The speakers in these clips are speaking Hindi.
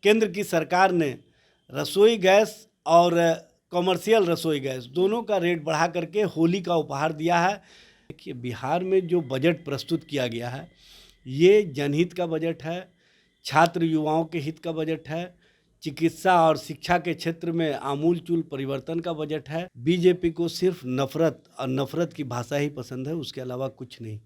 केंद्र की सरकार ने रसोई गैस और कमर्शियल रसोई गैस दोनों का रेट बढ़ा करके होली का उपहार दिया है। देखिए, बिहार में जो बजट प्रस्तुत किया गया है ये जनहित का बजट है, छात्र युवाओं के हित का बजट है, चिकित्सा और शिक्षा के क्षेत्र में आमूलचूल परिवर्तन का बजट है। बीजेपी को सिर्फ नफरत और नफरत की भाषा ही पसंद है, उसके अलावा कुछ नहीं।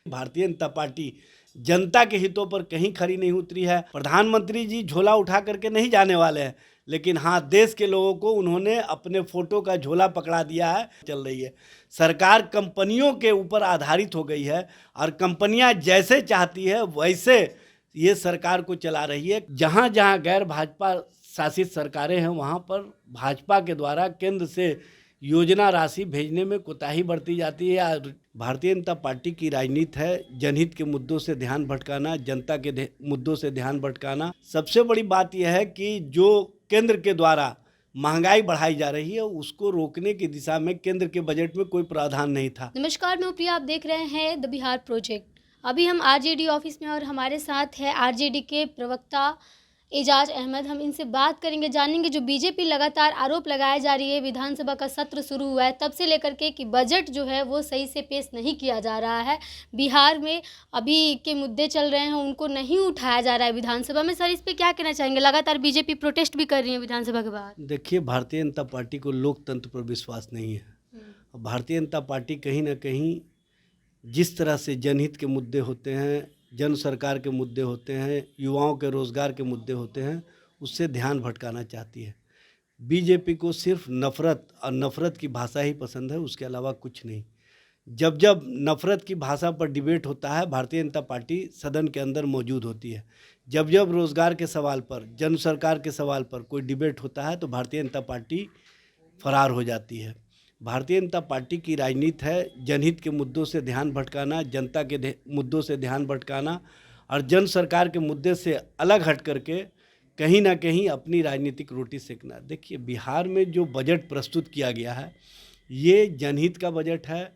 भारतीय जनता पार्टी जनता के हितों पर कहीं खरी नहीं उतरी है। प्रधानमंत्री जी झोला उठा करके नहीं जाने वाले हैं, लेकिन हाँ, देश के लोगों को उन्होंने अपने फोटो का झोला पकड़ा दिया है। चल रही है सरकार कंपनियों के ऊपर आधारित हो गई है और कंपनियां जैसे चाहती है वैसे ये सरकार को चला रही है। जहां जहां गैर भाजपा शासित सरकारें हैं वहां पर भाजपा के द्वारा केंद्र से योजना राशि भेजने में कोताही बरती जाती है। भारतीय जनता पार्टी की राजनीति है जनहित के मुद्दों से ध्यान भटकाना, जनता के मुद्दों से ध्यान भटकाना। सबसे बड़ी बात यह है कि जो केंद्र के द्वारा महंगाई बढ़ाई जा रही है उसको रोकने की दिशा में केंद्र के बजट में कोई प्रावधान नहीं था। नमस्कार, मैं प्रिया, आप देख रहे हैं द बिहार प्रोजेक्ट। अभी हम आरजेडी ऑफिस में और हमारे साथ है आरजेडी के प्रवक्ता एजाज अहमद। हम इनसे बात करेंगे, जानेंगे जो बीजेपी लगातार आरोप लगाए जा रही है, विधानसभा का सत्र शुरू हुआ है तब से लेकर के कि बजट जो है वो सही से पेश नहीं किया जा रहा है। बिहार में अभी के मुद्दे चल रहे हैं उनको नहीं उठाया जा रहा है विधानसभा में। सर, इस पे क्या कहना चाहेंगे? लगातार बीजेपी प्रोटेस्ट भी कर रही है विधानसभा के बाहर। देखिए, भारतीय जनता पार्टी को लोकतंत्र पर विश्वास नहीं है। भारतीय जनता पार्टी कहीं ना कहीं जिस तरह से जनहित के मुद्दे होते हैं, जन सरकार के मुद्दे होते हैं, युवाओं के रोज़गार के मुद्दे होते हैं, उससे ध्यान भटकाना चाहती है। बीजेपी को सिर्फ नफ़रत और नफ़रत की भाषा ही पसंद है, उसके अलावा कुछ नहीं। जब जब नफ़रत की भाषा पर डिबेट होता है भारतीय जनता पार्टी सदन के अंदर मौजूद होती है। जब जब रोज़गार के सवाल पर, जन सरकार के सवाल पर कोई डिबेट होता है तो भारतीय जनता पार्टी फरार हो जाती है। भारतीय जनता पार्टी की राजनीति है जनहित के मुद्दों से ध्यान भटकाना, जनता के मुद्दों से ध्यान भटकाना और जन सरकार के मुद्दे से अलग हट करके कहीं ना कहीं अपनी राजनीतिक रोटी सेकना। देखिए, बिहार में जो बजट प्रस्तुत किया गया है ये जनहित का बजट है,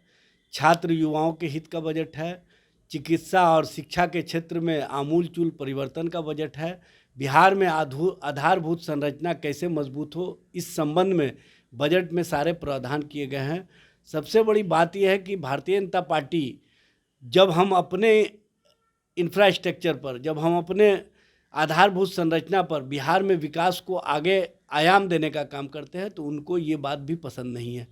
छात्र युवाओं के हित का बजट है, चिकित्सा और शिक्षा के क्षेत्र में आमूलचूल परिवर्तन का बजट है। बिहार में आधारभूत संरचना कैसे मजबूत हो इस संबंध में बजट में सारे प्रावधान किए गए हैं। सबसे बड़ी बात यह है कि भारतीय जनता पार्टी जब हम अपने इंफ्रास्ट्रक्चर पर, जब हम अपने आधारभूत संरचना पर बिहार में विकास को आगे आयाम देने का काम करते हैं तो उनको ये बात भी पसंद नहीं है।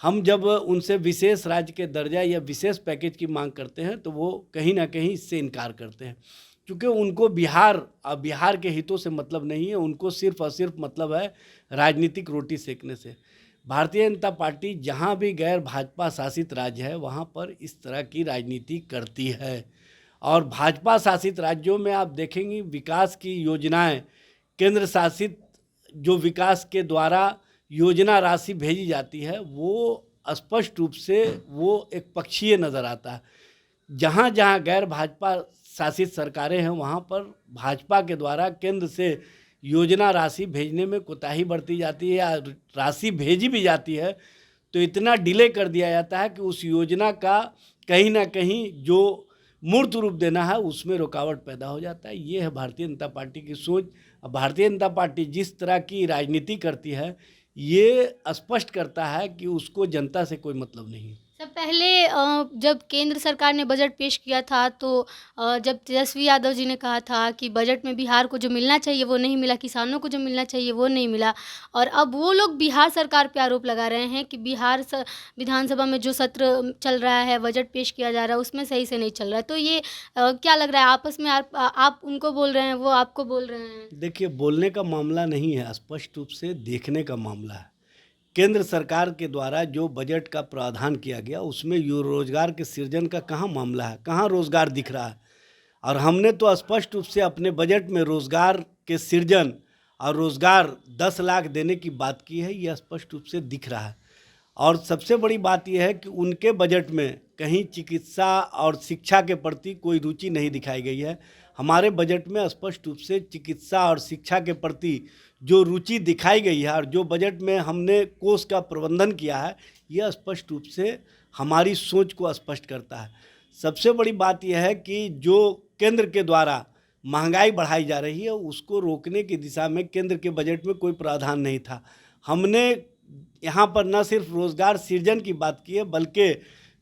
हम जब उनसे विशेष राज्य के दर्जा या विशेष पैकेज की मांग करते हैं तो वो कहीं ना कहीं इससे इनकार करते हैं, क्योंकि उनको बिहार के हितों से मतलब नहीं है। उनको सिर्फ और सिर्फ मतलब है राजनीतिक रोटी सेकने से। भारतीय जनता पार्टी जहां भी गैर भाजपा शासित राज्य है वहां पर इस तरह की राजनीति करती है और भाजपा शासित राज्यों में आप देखेंगे विकास की योजनाएं, केंद्र शासित जो विकास के द्वारा योजना राशि भेजी जाती है वो स्पष्ट रूप से वो एक पक्षीय नज़र आता है। जहाँ जहाँ गैर भाजपा शासित सरकारें हैं वहाँ पर भाजपा के द्वारा केंद्र से योजना राशि भेजने में कोताही बरती जाती है या राशि भेजी भी जाती है तो इतना डिले कर दिया जाता है कि उस योजना का कहीं ना कहीं जो मूर्त रूप देना है उसमें रुकावट पैदा हो जाता है। ये है भारतीय जनता पार्टी की सोच। भारतीय जनता पार्टी जिस तरह की राजनीति करती है ये स्पष्ट करता है कि उसको जनता से कोई मतलब नहीं है। सब पहले जब केंद्र सरकार ने बजट पेश किया था तो जब तेजस्वी यादव जी ने कहा था कि बजट में बिहार को जो मिलना चाहिए वो नहीं मिला, किसानों को जो मिलना चाहिए वो नहीं मिला, और अब वो लोग बिहार सरकार पे आरोप लगा रहे हैं कि विधानसभा में जो सत्र चल रहा है, बजट पेश किया जा रहा है उसमें सही से नहीं चल रहा है। तो ये क्या लग रहा है आपस में आप उनको बोल रहे हैं, वो आपको बोल रहे हैं? देखिए, बोलने का मामला नहीं है, स्पष्ट रूप से देखने का मामला है। केंद्र सरकार के द्वारा जो बजट का प्रावधान किया गया उसमें रोजगार के सृजन का कहाँ मामला है, कहाँ रोजगार दिख रहा है। और हमने तो स्पष्ट रूप से अपने बजट में रोजगार के सृजन और रोजगार 10 लाख देने की बात की है, यह स्पष्ट रूप से दिख रहा है। और सबसे बड़ी बात यह है कि उनके बजट में कहीं चिकित्सा और शिक्षा के प्रति कोई रुचि नहीं दिखाई गई है। हमारे बजट में स्पष्ट रूप से चिकित्सा और शिक्षा के प्रति जो रुचि दिखाई गई है और जो बजट में हमने कोष का प्रबंधन किया है यह स्पष्ट रूप से हमारी सोच को स्पष्ट करता है। सबसे बड़ी बात यह है कि जो केंद्र के द्वारा महंगाई बढ़ाई जा रही है, उसको रोकने की दिशा में केंद्र के बजट में कोई प्रावधान नहीं था। हमने यहाँ पर न सिर्फ रोज़गार सृजन की बात की है, बल्कि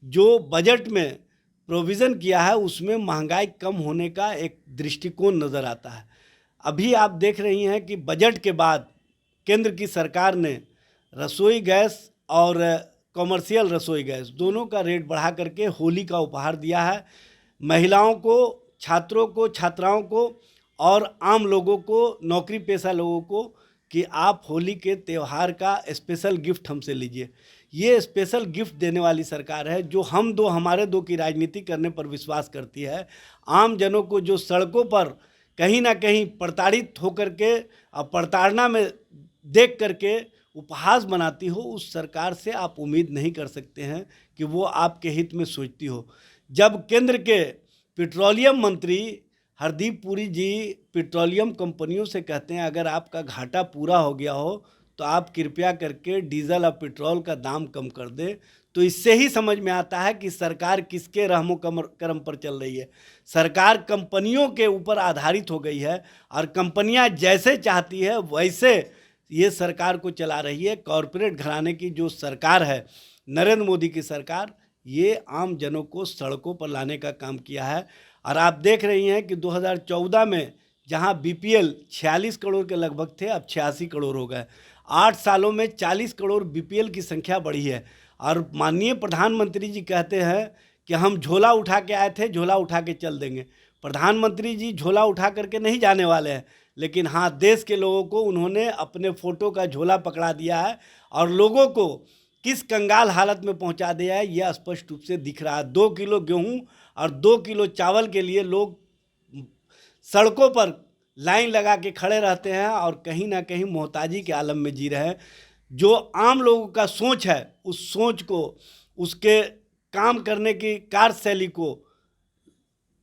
जो बजट में प्रोविज़न किया है उसमें महंगाई कम होने का एक दृष्टिकोण नज़र आता है। अभी आप देख रही हैं कि बजट के बाद केंद्र की सरकार ने रसोई गैस और कॉमर्शियल रसोई गैस दोनों का रेट बढ़ा करके होली का उपहार दिया है। महिलाओं को, छात्रों को, छात्राओं को और आम लोगों को, नौकरी पेशा लोगों को कि आप होली के त्यौहार का स्पेशल गिफ्ट हमसे लीजिए। ये स्पेशल गिफ्ट देने वाली सरकार है जो हम दो हमारे दो की राजनीति करने पर विश्वास करती है। आम जनों को जो सड़कों पर कहीं ना कहीं प्रताड़ित होकर के और प्रताड़ना में देख करके उपहास बनाती हो, उस सरकार से आप उम्मीद नहीं कर सकते हैं कि वो आपके हित में सोचती हो। जब केंद्र के पेट्रोलियम मंत्री हरदीप पुरी जी पेट्रोलियम कंपनियों से कहते हैं अगर आपका घाटा पूरा हो गया हो तो आप कृपया करके डीजल और पेट्रोल का दाम कम कर दें, तो इससे ही समझ में आता है कि सरकार किसके रहमो करम पर चल रही है। सरकार कंपनियों के ऊपर आधारित हो गई है और कंपनियां जैसे चाहती है वैसे ये सरकार को चला रही है। कॉरपोरेट घराने की जो सरकार है, नरेंद्र मोदी की सरकार, ये आम जनों को सड़कों पर लाने का काम किया है। और आप देख रही हैं कि 2014 में जहां बीपीएल 46 करोड़ के लगभग थे, अब 86 करोड़ हो गए। 8 सालों में 40 करोड़ बीपीएल की संख्या बढ़ी है। और माननीय प्रधानमंत्री जी कहते हैं कि हम झोला उठा के आए थे, झोला उठा के चल देंगे। प्रधानमंत्री जी झोला उठा करके नहीं जाने वाले हैं, लेकिन हाँ, देश के लोगों को उन्होंने अपने फ़ोटो का झोला पकड़ा दिया है और लोगों को किस कंगाल हालत में पहुंचा दिया है यह स्पष्ट रूप से दिख रहा है। 2 किलो गेहूं और 2 किलो चावल के लिए लोग सड़कों पर लाइन लगा के खड़े रहते हैं और कहीं ना कहीं मोहताजी के आलम में जी रहे हैं। जो आम लोगों का सोच है, उस सोच को, उसके काम करने की कार्यशैली को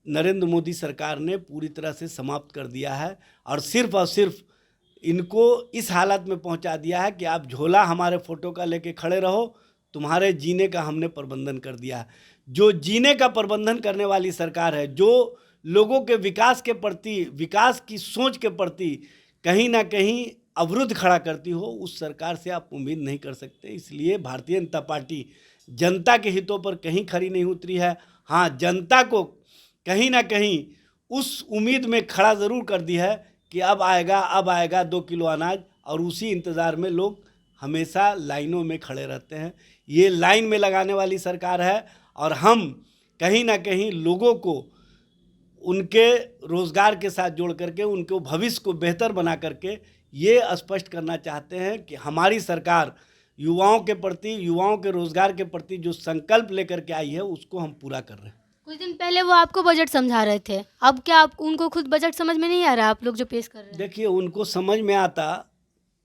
नरेंद्र मोदी सरकार ने पूरी तरह से समाप्त कर दिया है और सिर्फ इनको इस हालत में पहुंचा दिया है कि आप झोला हमारे फ़ोटो का लेके खड़े रहो, तुम्हारे जीने का हमने प्रबंधन कर दिया है। जो जीने का प्रबंधन करने वाली सरकार है, जो लोगों के विकास के प्रति, विकास की सोच के प्रति कहीं ना कहीं अवरुद्ध खड़ा करती हो, उस सरकार से आप उम्मीद नहीं कर सकते। इसलिए भारतीय जनता पार्टी जनता के हितों पर कहीं खरी नहीं उतरी है। हाँ, जनता को कहीं ना कहीं उस उम्मीद में खड़ा ज़रूर कर दी है कि अब आएगा 2 किलो अनाज, और उसी इंतज़ार में लोग हमेशा लाइनों में खड़े रहते हैं। ये लाइन में लगाने वाली सरकार है और हम कहीं ना कहीं लोगों को उनके रोज़गार के साथ जोड़ करके उनको भविष्य को बेहतर बना करके ये स्पष्ट करना चाहते हैं कि हमारी सरकार युवाओं के प्रति, युवाओं के रोज़गार के प्रति जो संकल्प लेकर के आई है उसको हम पूरा कर रहे हैं। कुछ दिन पहले वो आपको बजट समझा रहे थे, अब क्या आप उनको खुद बजट समझ में नहीं आ रहा, आप लोग जो पेश कर रहे हैं? देखिए, उनको समझ में आता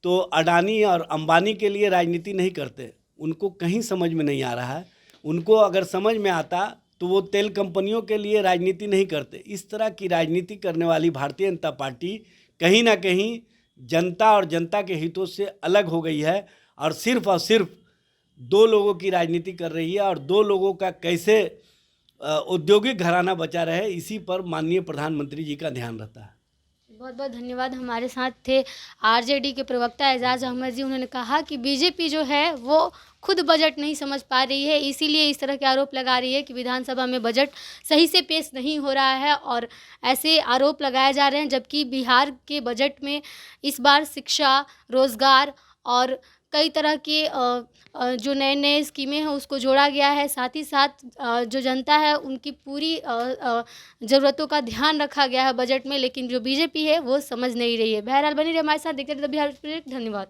तो अडानी और अंबानी के लिए राजनीति नहीं करते। उनको कहीं समझ में नहीं आ रहा है। उनको अगर समझ में आता तो वो तेल कंपनियों के लिए राजनीति नहीं करते। इस तरह की राजनीति करने वाली भारतीय जनता पार्टी कहीं ना कहीं जनता और जनता के हितों से अलग हो गई है और सिर्फ 2 लोगों की राजनीति कर रही है। और 2 लोगों का कैसे औद्योगिक घराना बचा रहे, इसी पर माननीय प्रधानमंत्री जी का ध्यान रहता है। बहुत बहुत धन्यवाद। हमारे साथ थे आरजेडी के प्रवक्ता एजाज अहमद जी। उन्होंने कहा कि बीजेपी जो है वो खुद बजट नहीं समझ पा रही है, इसीलिए इस तरह के आरोप लगा रही है कि विधानसभा में बजट सही से पेश नहीं हो रहा है और ऐसे आरोप लगाए जा रहे हैं। जबकि बिहार के बजट में इस बार शिक्षा, रोज़गार और कई तरह के जो नए स्कीमें हैं उसको जोड़ा गया है। साथ ही साथ जो जनता है उनकी पूरी ज़रूरतों का ध्यान रखा गया है बजट में, लेकिन जो बीजेपी है वो समझ नहीं रही है। बहरहाल बनी रहे हमारे साथ, देखते रहिए द बिहार प्रोजेक्ट। धन्यवाद।